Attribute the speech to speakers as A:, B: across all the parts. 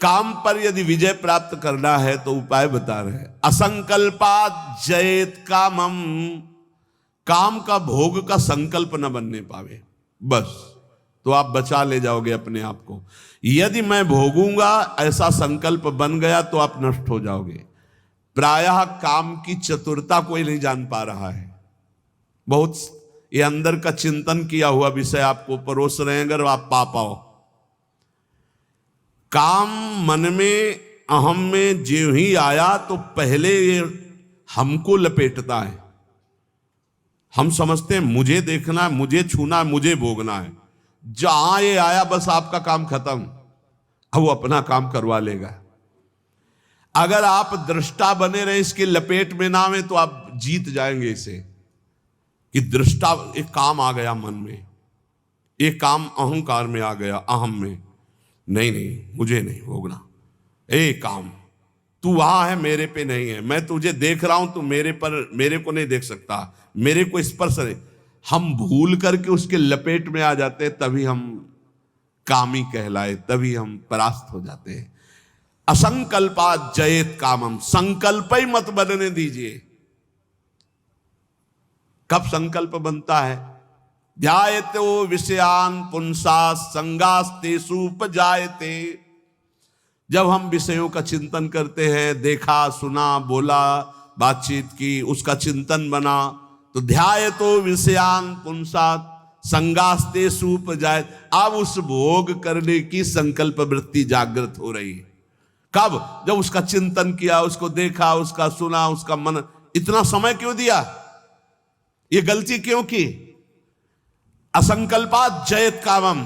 A: काम पर यदि विजय प्राप्त करना है तो उपाय बता रहे हैं। असंकल्पात जयेत कामम, काम का भोग का संकल्प न बनने पावे, बस तो आप बचा ले जाओगे अपने आप को। यदि मैं भोगूंगा ऐसा संकल्प बन गया तो आप नष्ट हो जाओगे। प्रायः काम की चतुरता कोई नहीं जान पा रहा है। बहुत ये अंदर का चिंतन किया हुआ विषय आपको परोस रहे हैं, अगर आप पा पाओ। काम मन में, अहम में जो ही आया तो पहले ये हमको लपेटता है। हम समझते हैं मुझे देखना है, मुझे छूना है, मुझे भोगना है। जहां ये आया बस आपका काम खत्म, अब वो अपना काम करवा लेगा। अगर आप दृष्टा बने रहे, इसके लपेट में ना में, तो आप जीत जाएंगे इसे। कि दृष्टा, एक काम आ गया मन में, एक काम अहंकार में आ गया, अहम में, नहीं नहीं मुझे नहीं भोगना। ए काम, तू वहां है, मेरे पे नहीं है। मैं तुझे देख रहा हूं, तू मेरे को नहीं देख सकता, मेरे को स्पर्श नहीं। हम भूल करके उसके लपेट में आ जाते हैं, तभी हम कामी कहलाए, तभी हम परास्त हो जाते हैं। असंकल्पात जयेत कामम, संकल्प ही मत बनने दीजिए। कब संकल्प बनता है? ध्यायतो विषयान पुंसा संगास्तेषु उपजायते। जब हम विषयों का चिंतन करते हैं, देखा सुना बोला बातचीत की, उसका चिंतन बना, तो ध्यायतो विषयान पुंसा संगास्तेषु उपजायते। अब उस भोग करने की संकल्प वृत्ति जागृत हो रही है। कब? जब उसका चिंतन किया, उसको देखा, उसका सुना, उसका मन। इतना समय क्यों दिया? ये गलती क्यों की? असंकल्पात जयेत कामम,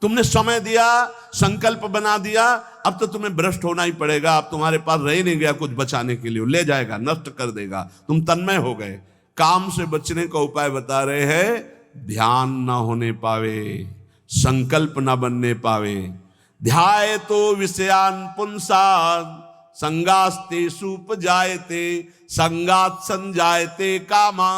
A: तुमने समय दिया, संकल्प बना दिया, अब तो तुम्हें भ्रष्ट होना ही पड़ेगा। अब तुम्हारे पास रह ही नहीं गया कुछ बचाने के लिए, ले जाएगा, नष्ट कर देगा, तुम तन्मय हो गए। काम से बचने का उपाय बता रहे हैं। ध्यान ना होने पावे, संकल्प ना बनने पावे। ध्यायतो विषयान पुंसा संगास्तेषु उपजायते, संगात संजायते कामा,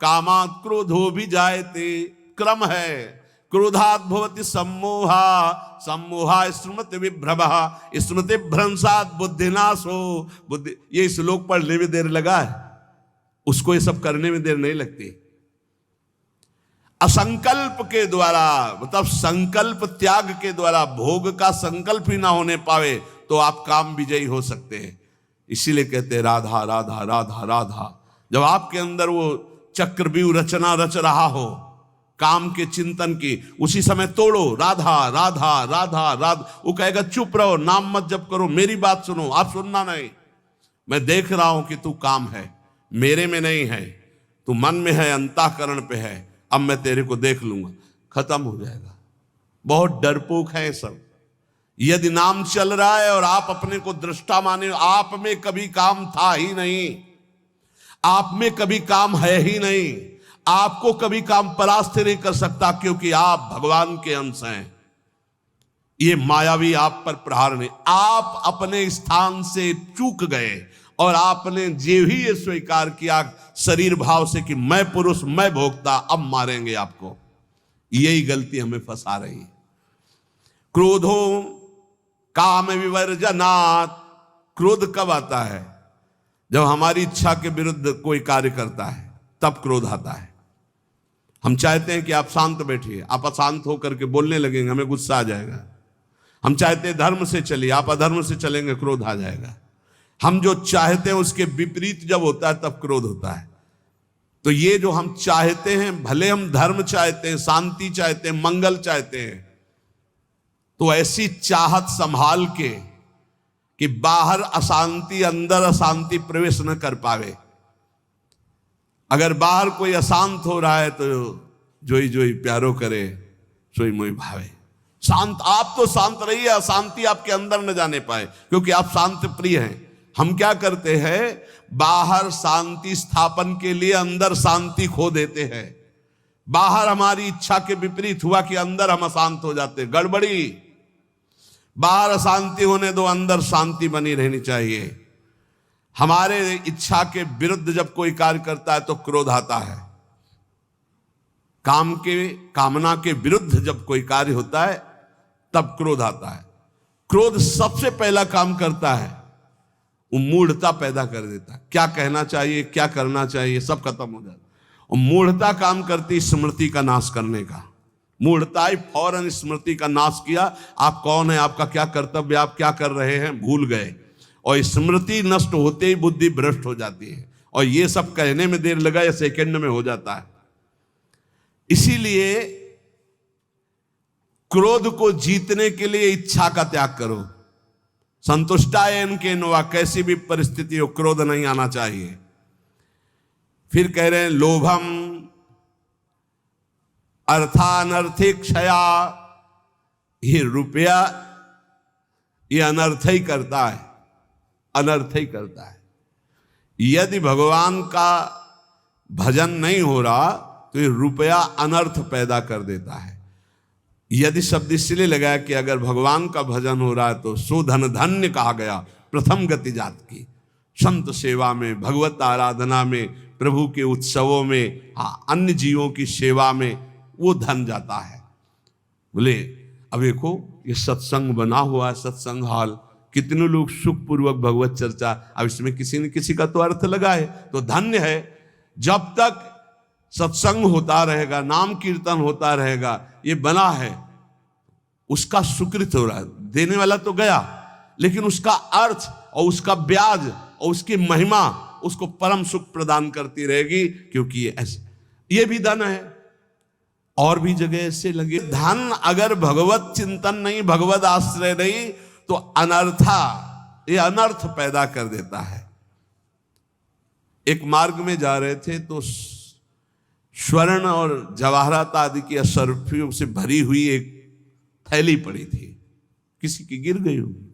A: कामात् क्रोधो भी जायते। क्रम है। क्रोधात् भवति सम्मोहा, सम्मोहा स्मृति विभ्रमः, स्मृति भ्रंशात् बुद्धिनाशो। बुद्धि, ये श्लोक पढ़ने में देर लगा है, उसको ये सब करने में देर नहीं लगती। असंकल्प के द्वारा, मतलब संकल्प त्याग के द्वारा, भोग का संकल्प ही ना होने पावे तो आप काम विजयी हो सकते हैं। इसीलिए कहते हैं राधा राधा राधा राधा। जब आपके अंदर वो चक्रव्यूह रचना रच रहा हो काम के चिंतन की, उसी समय तोड़ो राधा राधा राधा राधा। वो कहेगा चुप रहो, नाम मत जप करो, मेरी बात सुनो। आप सुनना नहीं। मैं देख रहा हूं कि तू काम है, मेरे में नहीं है, तू मन में है, अंतःकरण पे है, अब मैं तेरे को देख लूंगा, खत्म हो जाएगा। बहुत डरपोक है सब। यदि नाम चल रहा है और आप अपने को दृष्टा माने, आप में कभी काम था ही नहीं, आप में कभी काम है ही नहीं, आपको कभी काम परास्त नहीं कर सकता, क्योंकि आप भगवान के अंश हैं। ये मायावी आप पर प्रहार नहीं। आप अपने स्थान से चूक गए और आपने जे ही ये स्वीकार किया शरीर भाव से कि मैं पुरुष, मैं भोक्ता, अब मारेंगे आपको। यही गलती हमें फंसा रही है। क्रोधो काम विवर्जनात्। क्रोध कब आता है? जब हमारी इच्छा के विरुद्ध कोई कार्य करता है, तब क्रोध आता है। हम चाहते हैं कि आप शांत बैठिए, आप अशांत होकर के बोलने लगेंगे, हमें गुस्सा आ जाएगा। हम चाहते हैं धर्म से चलिए, आप अधर्म से चलेंगे, क्रोध आ जाएगा। हम जो चाहते हैं उसके विपरीत जब होता है तब क्रोध होता है। तो ये जो हम चाहते हैं, भले हम धर्म चाहते हैं, शांति चाहते हैं, मंगल चाहते हैं, तो ऐसी चाहत संभाल के कि बाहर अशांति, अंदर अशांति प्रवेश न कर पावे। अगर बाहर कोई अशांत हो रहा है तो जोई जोई प्यारो करे, सोई मोई भावे। शांत, आप तो शांत रहिए, अशांति आपके अंदर न जाने पाए, क्योंकि आप शांत प्रिय हैं। हम क्या करते हैं? बाहर शांति स्थापन के लिए अंदर शांति खो देते हैं। बाहर हमारी इच्छा के विपरीत हुआ कि अंदर हम अशांत हो जाते, गड़बड़ी। बाहर अशांति होने दो, अंदर शांति बनी रहनी चाहिए। हमारे इच्छा के विरुद्ध जब कोई कार्य करता है तो क्रोध आता है। कामना के विरुद्ध जब कोई कार्य होता है तब क्रोध आता है। क्रोध सबसे पहला काम करता है, वो मूढ़ता पैदा कर देता है। क्या कहना चाहिए, क्या करना चाहिए, सब खत्म हो जाता। और मूढ़ता काम करती स्मृति का नाश करने का। मूढ़ता ही फौरन स्मृति का नाश किया। आप कौन है, आपका क्या कर्तव्य, आप क्या कर रहे हैं, भूल गए। और स्मृति नष्ट होते ही बुद्धि भ्रष्ट हो जाती है। और ये सब कहने में देर लगा या सेकंड में हो जाता है। इसीलिए क्रोध को जीतने के लिए इच्छा का त्याग करो। संतुष्टायन के नवा, कैसी भी परिस्थिति हो क्रोध नहीं आना चाहिए। फिर कह रहे हैं लोभम अर्थानर्थिक क्षया, ये रुपया ये अनर्थ ही करता है, अनर्थ ही करता है। यदि भगवान का भजन नहीं हो रहा तो ये रुपया अनर्थ पैदा कर देता है। यदि शब्द इसलिए लगाया कि अगर भगवान का भजन हो रहा है तो सुधन धन्य कहा गया, प्रथम गति जात की। संत सेवा में, भगवत आराधना में, प्रभु के उत्सवों में, हाँ अन्य जीवों की सेवा में वो धन जाता है। बोले अब देखो ये सत्संग बना हुआ है, सत्संग हॉल, कितने लोग सुखपूर्वक भगवत चर्चा, अब इसमें किसी न किसी का तो अर्थ लगा है, तो धन्य है। जब तक सत्संग होता रहेगा, नाम कीर्तन होता रहेगा, ये बना है, उसका सुकृत हो रहा है। देने वाला तो गया, लेकिन उसका अर्थ और उसका ब्याज और उसकी महिमा उसको परम सुख प्रदान करती रहेगी, क्योंकि ये ऐसे, ये भी धन है। और भी जगह ऐसे लगे, धन अगर भगवत चिंतन नहीं, भगवत आश्रय नहीं, तो अनर्था, ये अनर्थ पैदा कर देता है। एक मार्ग में जा रहे थे तो स्वर्ण और जवाहरात आदि की असरफियों से भरी हुई एक थैली पड़ी थी, किसी की गिर गई होगी।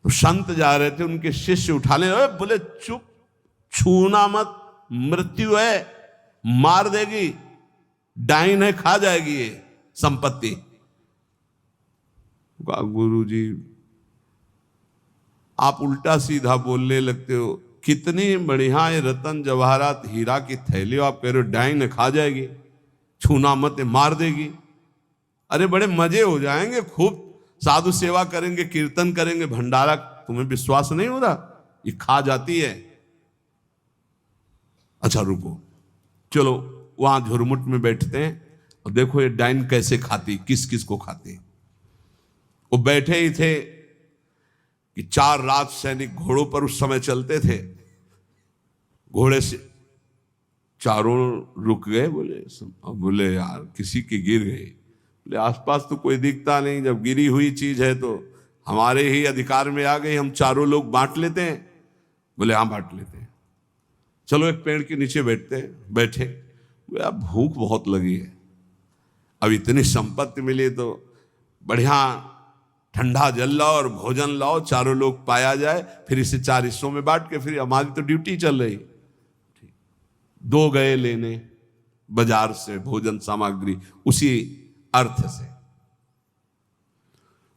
A: तो संत जा रहे थे, उनके शिष्य उठाने, बोले चुप, छूना मत, मृत्यु है, मार देगी, डाइन है, खा जाएगी ये संपत्ति। गुरु जी आप उल्टा सीधा बोलने लगते हो, कितनी बढ़िया ये रतन जवाहरात हीरा की थैली, आप कह रहे हो डाइन है, खा जाएगी, छूना मत, मार देगी। अरे बड़े मजे हो जाएंगे, खूब साधु सेवा करेंगे, कीर्तन करेंगे, भंडारा, तुम्हें विश्वास नहीं हो रहा, ये खा जाती है। अच्छा रुको, चलो वहां झुरमुट में बैठते हैं और देखो ये डाइन कैसे खाती, किस किस को खाती। वो बैठे ही थे कि 4 राज सैनिक घोड़ों पर उस समय चलते थे। घोड़े से चारों रुक गए, बोले यार किसी की गिर गई। बोले आसपास तो कोई दिखता नहीं, जब गिरी हुई चीज है तो हमारे ही अधिकार में आ गई, हम चारों लोग बांट लेते हैं। बोले हाँ बांट लेते हैं, चलो एक पेड़ के नीचे बैठते हैं। बैठे, बोले अब भूख बहुत लगी है, अब इतनी संपत्ति मिली तो बढ़िया ठंडा जल लाओ और भोजन लाओ, चारों लोग पाया जाए, फिर इसे 4 हिस्सों में बांट के, फिर हमारी तो ड्यूटी चल रही। 2 गए लेने बाजार से भोजन सामग्री, उसी अर्थ से।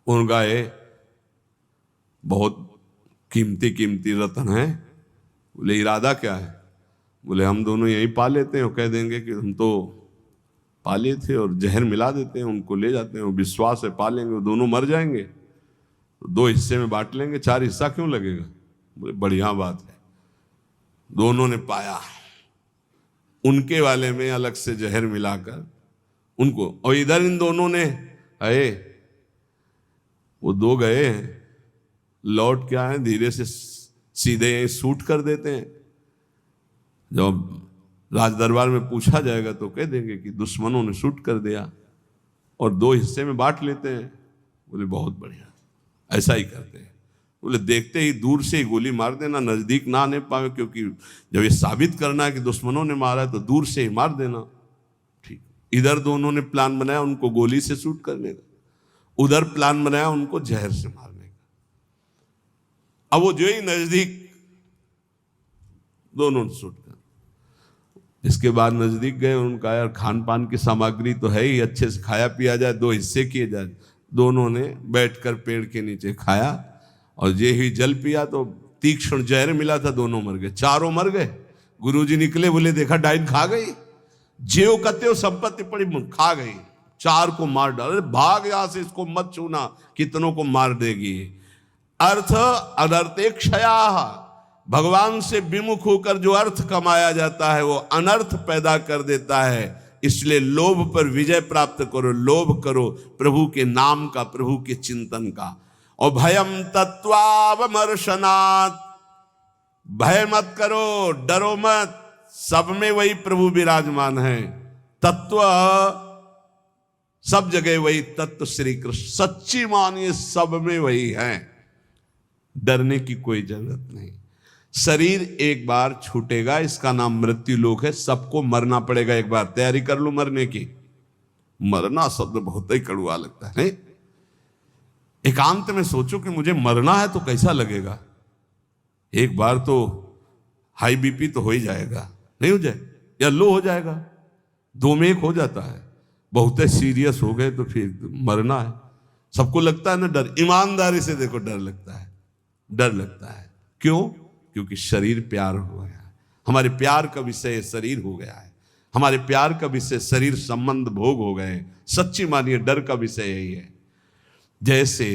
A: उन गए, बहुत कीमती कीमती रत्न है। बोले इरादा क्या है? बोले हम दोनों यहीं पा लेते हैं, और कह देंगे कि हम तो पाले थे और जहर मिला देते हैं, उनको ले जाते हैं, विश्वास है पालेंगे, वो दोनों मर जाएंगे, तो 2 हिस्से में बांट लेंगे, 4 हिस्सा क्यों लगेगा? बोले बढ़िया बात है। दोनों ने पाया, उनके वाले में अलग से जहर मिलाकर उनको, और इधर इन दोनों ने आए, वो 2 गए हैं, लौट के आए, धीरे से सीधे शूट कर देते हैं। जब राज दरबार में पूछा जाएगा तो कह देंगे कि दुश्मनों ने शूट कर दिया, और 2 हिस्से में बांट लेते हैं। बोले बहुत बढ़िया, ऐसा ही करते हैं। बोले देखते ही दूर से ही गोली मार देना, नजदीक ना आने पावे, क्योंकि जब ये साबित करना है कि दुश्मनों ने मारा है तो दूर से ही मार देना। ठीक, इधर दोनों ने प्लान बनाया उनको गोली से शूट करने का, उधर प्लान बनाया उनको जहर से मारने का। अब वो जो ही नजदीक, दोनों ने शूट कर, इसके बाद नजदीक गए, उनका यार खान पान की सामग्री तो है ही, अच्छे से खाया पिया जाए, 2 हिस्से किए जाए। दोनों ने बैठकर पेड़ के नीचे खाया, और ये ही जल पिया तो तीक्ष्ण जहर मिला था, दोनों मर गए, चारों मर गए। गुरुजी निकले, बोले देखा डाइन खा गई, जेव कत्यो संपत्ति पड़ी खा गई, 4 को मार डाल, अरे भाग यहां से, इसको मत छूना, कितनों को मार देगी। अर्थ अनर्थे क्षया, भगवान से विमुख होकर जो अर्थ कमाया जाता है वो अनर्थ पैदा कर देता है। इसलिए लोभ पर विजय प्राप्त करो, लोभ करो प्रभु के नाम का, प्रभु के चिंतन का। और भयम तत्वावमर्शनात्, भय मत करो, डरो मत, सब में वही प्रभु विराजमान है। तत्व सब जगह वही तत्व श्री कृष्ण, सच्ची मानिए सब में वही है, डरने की कोई जरूरत नहीं। शरीर एक बार छूटेगा, इसका नाम मृत्यु लोक है, सबको मरना पड़ेगा एक बार, तैयारी कर लो मरने की। मरना शब्द बहुत ही कड़वा लगता है नहीं? एकांत में सोचो कि मुझे मरना है तो कैसा लगेगा। एक बार तो हाई बीपी तो हो ही जाएगा, नहीं हो जाए, या लो हो जाएगा, 2 में 1 हो जाता है। बहुत सीरियस हो गए तो फिर मरना है। सबको लगता है ना डर, ईमानदारी से देखो डर लगता है, डर लगता है। क्यों? क्योंकि शरीर प्यार हो गया है, हमारे प्यार का विषय शरीर हो गया है, हमारे प्यार का विषय शरीर संबंध भोग हो गए। सच्ची मानिए डर का विषय यही है। जैसे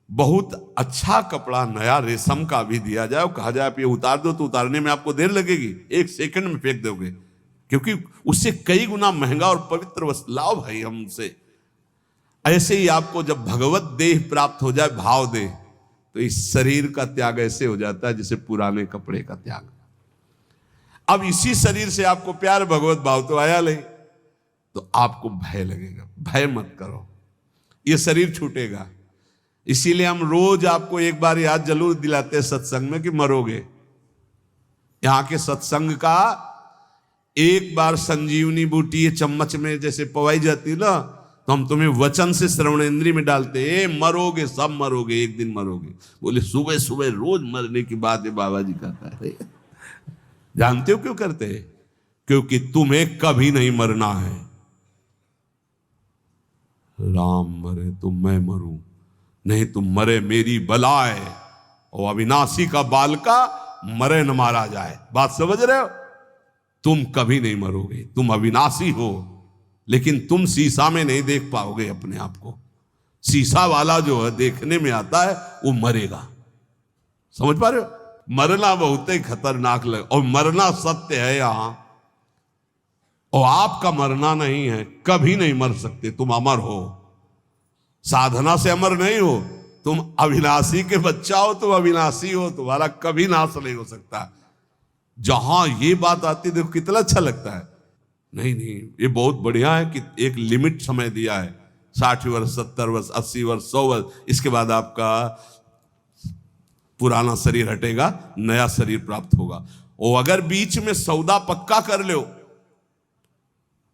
A: बहुत अच्छा कपड़ा नया रेशम का भी दिया जाए और कहा जाए आप ये उतार दो, तो उतारने में आपको देर लगेगी, 1 सेकंड में फेंक दोगे, क्योंकि उससे कई गुना महंगा और पवित्र वस्त्र लाओ भाई हमसे। ऐसे ही आपको जब भगवत देह प्राप्त हो जाए, भाव देह, तो इस शरीर का त्याग ऐसे हो जाता है जैसे पुराने कपड़े का त्याग। अब इसी शरीर से आपको प्यार भगवत भाव तो आया नहीं, तो आपको भय लगेगा। भय मत करो, ये शरीर छूटेगा। इसीलिए हम रोज आपको एक बार याद जरूर दिलाते हैं सत्संग में कि मरोगे। यहां के सत्संग का एक बार संजीवनी बूटी ये चम्मच में जैसे पवाई जाती ना, तो हम तुम्हें वचन से श्रवणेंद्रिय में डालते, ए मरोगे, सब मरोगे, एक दिन मरोगे। बोले सुबह सुबह रोज मरने की बात है बाबा जी कहता है। जानते हो क्यों करते हैं? क्योंकि तुम्हें कभी नहीं मरना है। राम मरे तो मैं मरूं, नहीं तुम मरे मेरी बलाए, और अविनाशी का बालका मरे न मारा जाए। बात समझ रहे हो? तुम कभी नहीं मरोगे, तुम अविनाशी हो, लेकिन तुम शीशा में नहीं देख पाओगे अपने आप को। शीशा वाला जो है देखने में आता है वो मरेगा। समझ पा रहे हो? मरना बहुत ही खतरनाक लगे, और मरना सत्य है यहां, और आपका मरना नहीं है, कभी नहीं मर सकते, तुम अमर हो। साधना से अमर नहीं हो, तुम अविनाशी के बच्चा हो, तुम अविनाशी हो, तुम्हारा कभी नाश नहीं हो सकता। जहां ये बात आती देखो कितना अच्छा लगता है। नहीं नहीं, ये बहुत बढ़िया है कि एक लिमिट समय दिया है, 60 वर्ष, 70 वर्ष, 80 वर्ष, 100 वर्ष, इसके बाद आपका पुराना शरीर हटेगा, नया शरीर प्राप्त होगा। और अगर बीच में सौदा पक्का कर लो,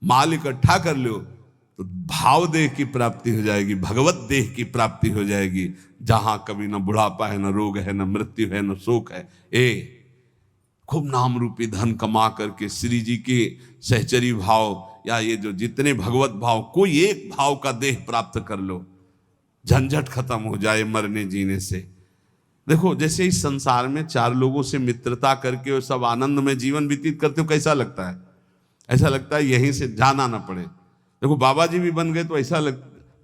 A: माल इकट्ठा कर लो, तो भाव देह की प्राप्ति हो जाएगी, भगवत देह की प्राप्ति हो जाएगी, जहां कभी न बुढ़ापा है, न रोग है, न मृत्यु है, न शोक है। खूब नाम रूपी धन कमा करके श्री जी के सहचरी भाव या ये जो जितने भगवत भाव, कोई एक भाव का देह प्राप्त कर लो, झंझट खत्म हो जाए मरने जीने से। देखो जैसे इस संसार में 4 लोगों से मित्रता करके और सब आनंद में जीवन व्यतीत करते हो, कैसा लगता है? ऐसा लगता है यहीं से जाना ना पड़े। देखो बाबा जी भी बन गए तो ऐसा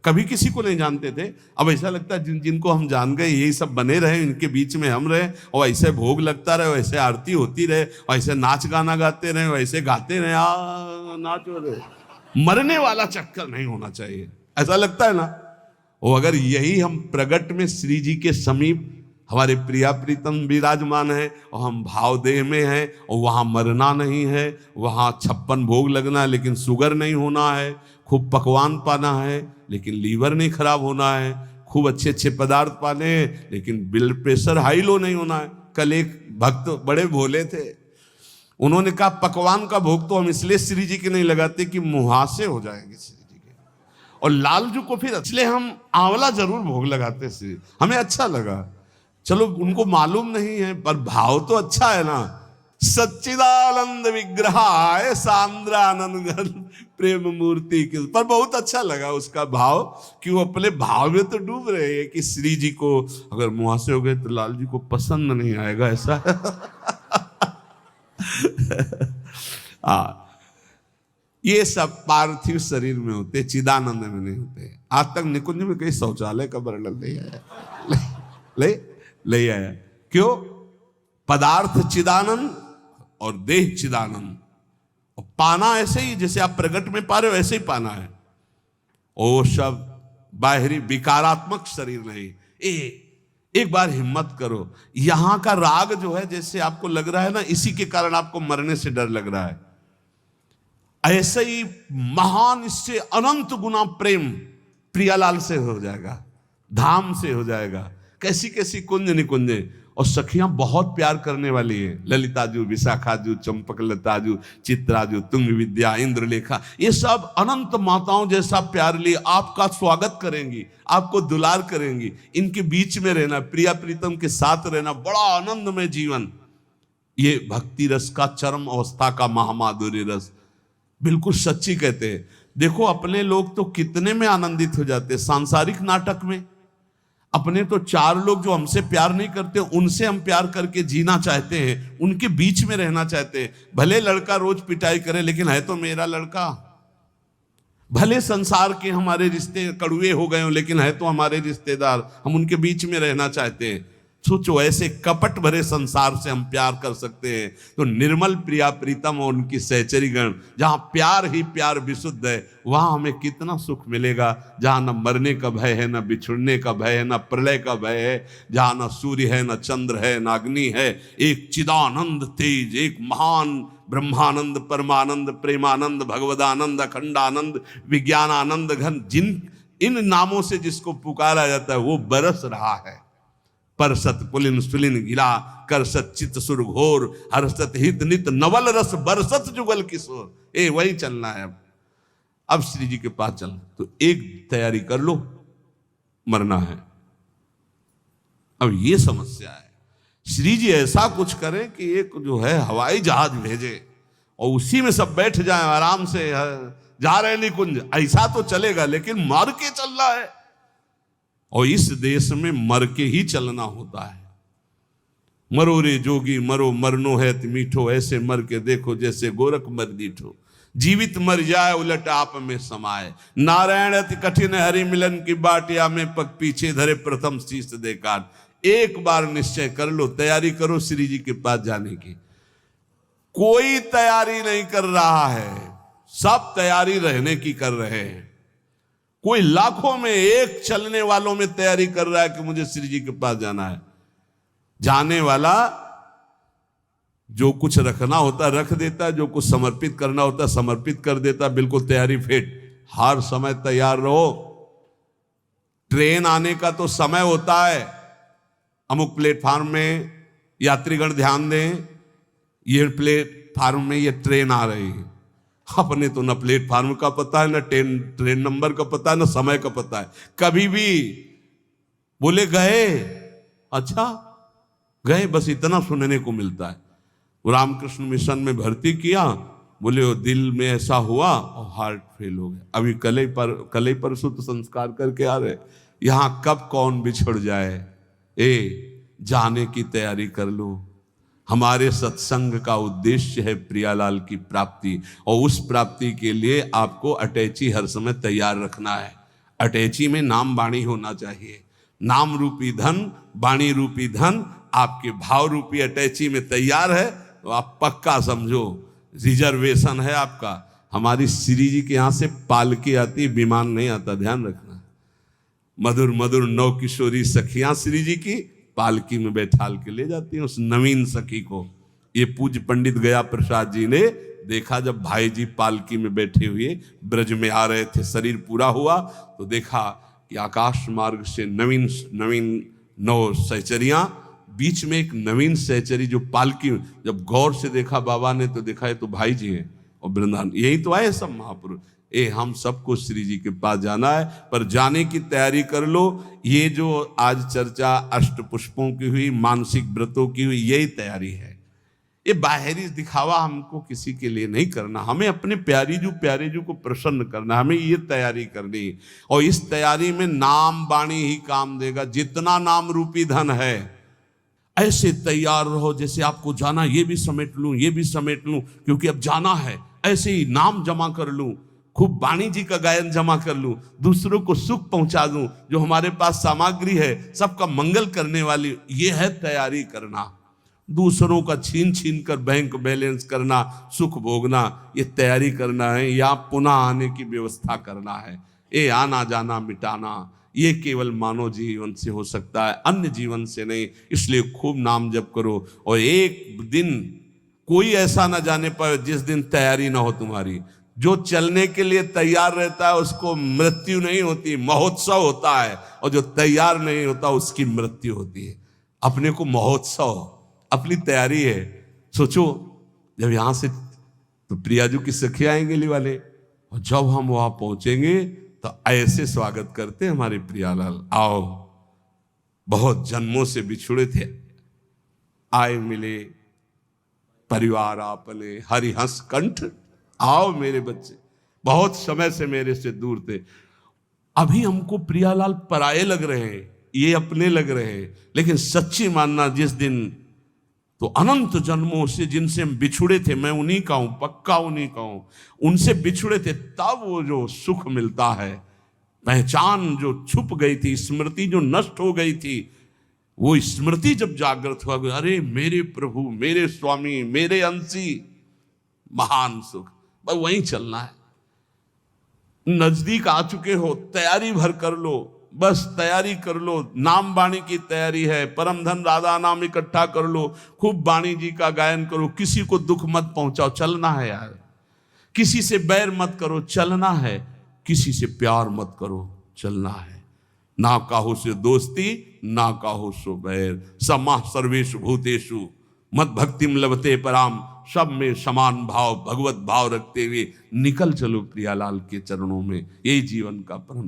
A: कभी किसी को नहीं जानते थे, अब ऐसा लगता है जिनको हम जान गए यही सब बने रहे, इनके बीच में हम रहे, और ऐसे भोग लगता रहे, वैसे आरती होती रहे, और ऐसे नाच गाना गाते रहे, वैसे गाते रहे, नाचो रहे। मरने वाला चक्कर नहीं होना चाहिए, ऐसा लगता है ना। और अगर यही हम प्रगट में श्री जी के समीप हमारे प्रिया प्रीतम विराजमान है, और हम भाव देह में हैं, और वहाँ मरना नहीं है, वहाँ 56 भोग लगना है लेकिन शुगर नहीं होना है, खूब पकवान पाना है लेकिन लीवर नहीं खराब होना है, खूब अच्छे अच्छे पदार्थ पाने हैं लेकिन ब्लड प्रेशर हाई लो नहीं होना है। कल एक भक्त बड़े भोले थे, उन्होंने कहा पकवान का भोग तो हम इसलिए श्री जी के नहीं लगाते कि मुहासे हो जाएंगे श्री जी के, और लालजू को फिर इसलिए हम आंवला जरूर भोग लगाते श्री, हमें अच्छा लगा। चलो उनको मालूम नहीं है पर भाव तो अच्छा है ना। सच्चिदानंद विग्रहाय सांद्रानंद प्रेम मूर्ति के, पर बहुत अच्छा लगा उसका भाव कि वो अपने भाव में तो डूब रहे हैं कि श्री जी को अगर मुहासे हो गए तो लाल जी को पसंद नहीं आएगा, ऐसा ये सब पार्थिव शरीर में होते, चिदानंद में नहीं होते। आज तक निकुंज में कहीं शौचालय का वर्णन नहीं आया, ले आया। क्यों? पदार्थ चिदानंद और देह चिदानंद, और पाना ऐसे ही जैसे आप प्रगट में पा रहे हो ऐसे ही पाना है। ओ सब बाहरी विकारात्मक शरीर नहीं। एक बार हिम्मत करो। यहां का राग जो है, जैसे आपको लग रहा है ना इसी के कारण आपको मरने से डर लग रहा है, ऐसे ही महान इससे अनंत गुना प्रेम प्रियालाल से हो जाएगा, धाम से हो जाएगा। कैसी कैसी कुंज निकुंजे, और सखियां बहुत प्यार करने वाली है। ललिताजू, विशाखाजू, चंपकलताजू, चित्राजू, तुंग विद्या, इंद्रलेखा, ये सब अनंत माताओं जैसा प्यार लिए आपका स्वागत करेंगी, आपको दुलार करेंगी। इनके बीच में रहना, प्रिया प्रीतम के साथ रहना, बड़ा आनंदमय जीवन। ये भक्ति रस का चरम अवस्था का महामाधुर्य रस, बिल्कुल सच्ची कहते हैं। देखो अपने लोग तो कितने में आनंदित हो जाते हैं सांसारिक नाटक में। अपने तो चार लोग जो हमसे प्यार नहीं करते, उनसे हम प्यार करके जीना चाहते हैं, उनके बीच में रहना चाहते हैं। भले लड़का रोज पिटाई करे, लेकिन है तो मेरा लड़का। भले संसार के हमारे रिश्ते कड़ुए हो गए हो, लेकिन है तो हमारे रिश्तेदार, हम उनके बीच में रहना चाहते हैं। सोचो ऐसे कपट भरे संसार से हम प्यार कर सकते हैं, तो निर्मल प्रिया प्रीतम और उनकी सहचरी गण, जहां प्यार ही प्यार विशुद्ध है, वहां हमें कितना सुख मिलेगा। जहां न मरने का भय है, न बिछुड़ने का भय है, न प्रलय का भय है, जहां न सूर्य है, न चंद्र है, न अग्नि है। एक चिदानंद तेज, एक महान ब्रह्मानंद, परमानंद, प्रेमानंद, भगवदानंद, अखंडानंद, विज्ञानानंद घन, जिन इन नामों से जिसको पुकारा जाता है वो बरस रहा है। परसत पुलिन सुलिन गिला, करसत चित सुर घोर, हर्षत हित नित नवल रस बरसत जुगल किशोर। वही चलना है। अब श्री जी के पास चलना, तो एक तैयारी कर लो, मरना है। अब ये समस्या है, श्री जी ऐसा कुछ करें कि एक जो है हवाई जहाज भेजे और उसी में सब बैठ जाएं आराम से, जा रहे निकुंज, ऐसा तो चलेगा, लेकिन मर के चलना है। और इस देश में मर के ही चलना होता है। मरो रे जोगी मरो, मरनो है मीठो, ऐसे मर के देखो जैसे गोरख मर दीठो। जीवित मर जाए उलट आप में समाए, नारायण अति कठिन हरि मिलन की बाटिया में पग पीछे धरे प्रथम शीश देकार। एक बार निश्चय कर लो, तैयारी करो श्री जी के पास जाने की। कोई तैयारी नहीं कर रहा है, सब तैयारी रहने की कर रहे हैं। कोई लाखों में एक चलने वालों में तैयारी कर रहा है कि मुझे श्री जी के पास जाना है। जाने वाला जो कुछ रखना होता रख देता है, जो कुछ समर्पित करना होता समर्पित कर देता, बिल्कुल तैयारी फिट। हर समय तैयार रहो। ट्रेन आने का तो समय होता है, अमुक प्लेटफार्म में यात्रीगण ध्यान दें, ये प्लेटफार्म में ये ट्रेन आ रही है। अपने तो न प्लेटफार्म का पता है, न ट्रेन नंबर का पता है, न समय का पता है। कभी भी बोले गए, अच्छा गए, बस इतना सुनने को मिलता है। रामकृष्ण मिशन में भर्ती किया, बोले वो दिल में ऐसा हुआ और हार्ट फेल हो गया। अभी कल ही परसों तो संस्कार करके आ रहे। यहां कब कौन बिछड़ जाए, जाने की तैयारी कर लो। हमारे सत्संग का उद्देश्य है प्रियालाल की प्राप्ति, और उस प्राप्ति के लिए आपको अटैची हर समय तैयार रखना है। अटैची में नाम वाणी होना चाहिए। नाम रूपी धन, वाणी रूपी धन आपके भाव रूपी अटैची में तैयार है, तो आप पक्का समझो रिजर्वेशन है आपका। हमारी श्री जी के यहाँ से पालकी आती, विमान नहीं आता, ध्यान रखना। मधुर मधुर नौ किशोरी सखियां श्री जी की पालकी में बैठाल के ले जाती हैं उस नवीन सखी को। ये पूज्य पंडित गया प्रसाद जी ने देखा, जब भाई जी पालकी में बैठे हुए ब्रज में आ रहे थे, शरीर पूरा हुआ तो देखा कि आकाश मार्ग से नवीन नवीन 9 सहचरियां, बीच में एक नवीन सहचरी जो पालकी, जब गौर से देखा बाबा ने तो देखा ये तो भाई जी हैं और वृंदावन, यही तो आए सब महापुरुष। हम सबको श्री जी के पास जाना है, पर जाने की तैयारी कर लो। ये जो आज चर्चा अष्ट पुष्पों की हुई, मानसिक व्रतों की हुई, यही तैयारी है। ये बाहरी दिखावा हमको किसी के लिए नहीं करना, हमें अपने प्यारे जू को प्रसन्न करना, हमें ये तैयारी करनी। और इस तैयारी में नाम वाणी ही काम देगा। जितना नाम रूपी धन है, ऐसे तैयार रहो जैसे आपको जाना, ये भी समेट लूं, ये भी समेट लूं, क्योंकि अब जाना है। ऐसे ही नाम जमा कर लूं, खूब वाणी जी का गायन जमा कर लूं, दूसरों को सुख पहुंचा दूं, जो हमारे पास सामग्री है सबका मंगल करने वाली, ये है तैयारी करना। दूसरों का छीन छीन कर बैंक बैलेंस करना, सुख भोगना, ये तैयारी करना है, या पुनः आने की व्यवस्था करना है। ये आना जाना मिटाना ये केवल मानव जीवन से हो सकता है, अन्य जीवन से नहीं। इसलिए खूब नाम जप करो, और एक दिन कोई ऐसा ना जाने पाए जिस दिन तैयारी ना हो तुम्हारी। जो चलने के लिए तैयार रहता है उसको मृत्यु नहीं होती, महोत्सव होता है, और जो तैयार नहीं होता उसकी मृत्यु होती है। अपने को महोत्सव, अपनी तैयारी है। सोचो जब यहां से तो प्रियाजू की सखी आएंगे ली वाले, और जब हम वहां पहुंचेंगे तो ऐसे स्वागत करते हमारे प्रियालाल, आओ बहुत जन्मों से बिछुड़े थे, आए मिले परिवार आपने हरिहंस कंठ, आओ मेरे बच्चे, बहुत समय से मेरे से दूर थे। अभी हमको प्रियालाल पराये लग रहे हैं, ये अपने लग रहे हैं, लेकिन सच्ची मानना जिस दिन तो अनंत जन्मों से जिनसे हम बिछुड़े थे, मैं उन्हीं का हूं, पक्का उन्हीं का हूं, उनसे बिछुड़े थे, तब वो जो सुख मिलता है, पहचान जो छुप गई थी, स्मृति जो नष्ट हो गई थी, वो स्मृति जब जागृत हुआ, अरे मेरे प्रभु, मेरे स्वामी, मेरे अंशी, महान सुख। बस वहीं चलना है। नजदीक आ चुके हो, तैयारी भर कर लो, बस तैयारी कर लो। नाम वाणी की तैयारी है, परम धन राधा नाम इकट्ठा कर लो, खूब वाणी जी का गायन करो, किसी को दुख मत पहुंचाओ, चलना है यार। किसी से बैर मत करो, चलना है। किसी से प्यार मत करो, चलना है। ना काहू से दोस्ती, ना काहू सो बैर, समा सर्वेषु भूतेषु मत भक्तिम लभते पराम, सब में समान भाव, भगवत भाव रखते हुए निकल चलो प्रियालाल के चरणों में। यही जीवन का परम